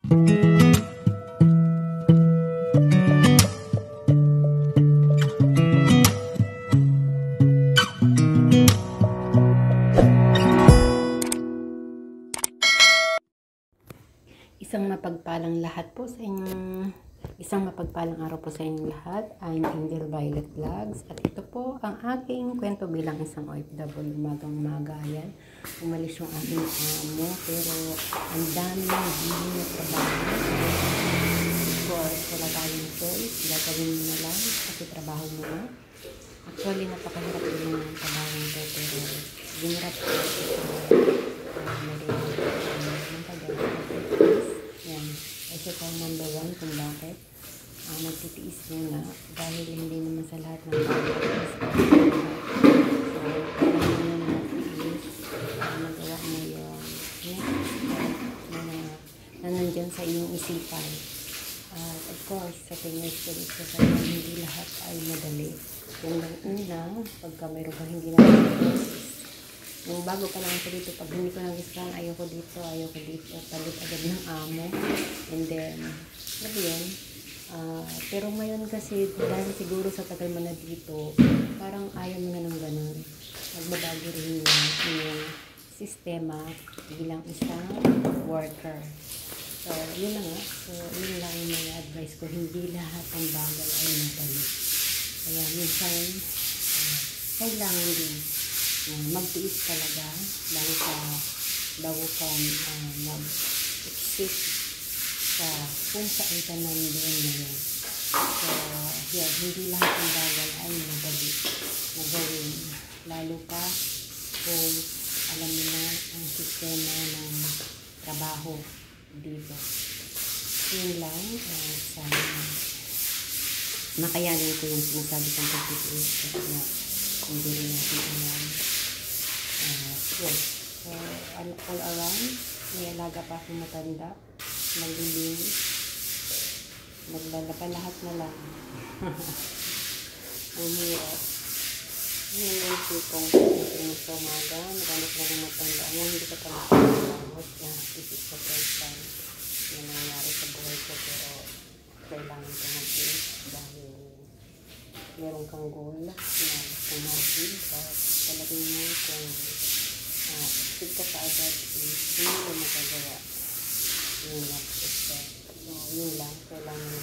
Isang mapagpalang araw po sa inyong lahat. I'm Angel Violet Vlogs at ito po ang aking kwento bilang isang OFW. Umagang-umaga yan. Umalis yung aking amo pero ang dami ng bilhin na trabaho. Of course, wala tayong choice. Gagawin mo na lang kasi trabaho mo na. Actually, napakahirap din yung trabaho nito pero ginirap ko yan. Ito po number 1 kung bakit nagtitiis muna dahil hindi naman sa lahat ng pagtitiis. So, kailangan mo na nagtitiis magawa mo yung next step na nandyan sa iyong isipan. At of course, sa tingin ko dito sa hindi lahat ay madali. Kung una, pagka mayroon ka hindi na yung bago pa lang ako dito, pag hindi ko nagustuhan, ayoko dito, palit agad ng amo. And then, sabi yun. Pero ngayon kasi, dahil siguro sa tagal mo na dito, parang ayaw mo na ng ganun. Magbabago rin yung sistema bilang isang worker. So, yun na nga. So, yun lang yung mga advice ko. Hindi lahat ng bagay ay madali. Kaya minsan, kailangan din magtiis talaga bago ka mag-exit sa kung saan ka nandun ngayon. So, yeah, hindi lahat ng bagay ay madali na gawin. Lalo pa kung alam mo na ang sistema ng trabaho dito. Yun lang, sana makayanin ko yung sinasabi kong pagtitiis kasi na hindi rin natin alam. Yes. So, all around, may alaga pa akong matanda. Naglilinis. Naglalaba lahat na lang. Ang hirap. Ngayon yung tipong sa umaga, naghanap na ng matanda. Ngayon hindi ka pa nakakalagot na isip sa first time. Yan nangyari sa buhay ko pero kailangan ko mag-is dahil meron kang goal na kung ma-achieve at talagang mo kung achieve ka kaagad hindi mo magagawa yung next step. So, yun lang. Kailangan mo